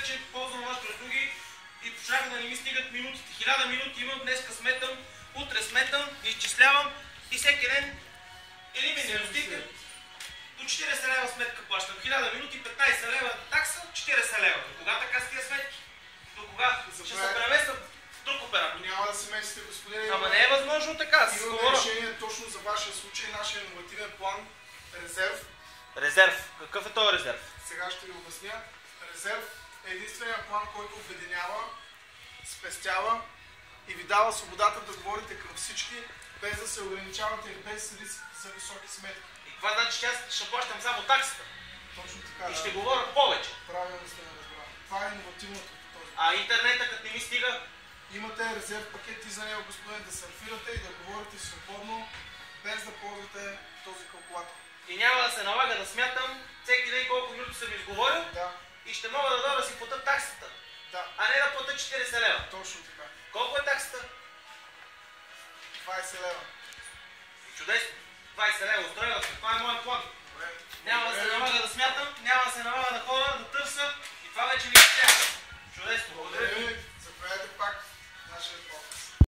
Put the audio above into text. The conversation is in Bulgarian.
вече ползвам вашите услуги и почнаха да не ми стигат минутите. 1000 минути имам, днеска сметам, утре сметам, изчислявам и всеки ден или ми не достига. До 40 лева сметка плащам. 1000 минути, 15 лева такса, 40 лева. До кога така с тия сметки? До кога? Ще се преместят в друг оператор. Няма да се местите, господин. Ама не е възможно така. Имаме решение точно за вашия случай, нашия иновативен план резерв. Резерв. Какъв е този резерв? Сега ще ви обясня. Резерв е единственият план, който обединява, спестява и ви дава свободата да говорите към всички, без да се ограничавате и без да за високи сметки. И това значи, че аз ще плащам само таксата. Точно така. И ще говоря повече. Правилно сте ме разбрали. Това е иновативното по този. А интернета, като не ми стига? Имате резерв пакети за него, господин, да сърфирате и да говорите свободно, без да ползвате този калкулатор. И няма да се налага да смятам всеки ден колко минути съм изговорил. Да. И ще мога да дойда да си платя таксата. Да. А не да платя 40 лева. Точно така. Колко е таксата? 20 лева. Чудесно. 20 лева. Устройва се. Това е моят план. Добре. Няма да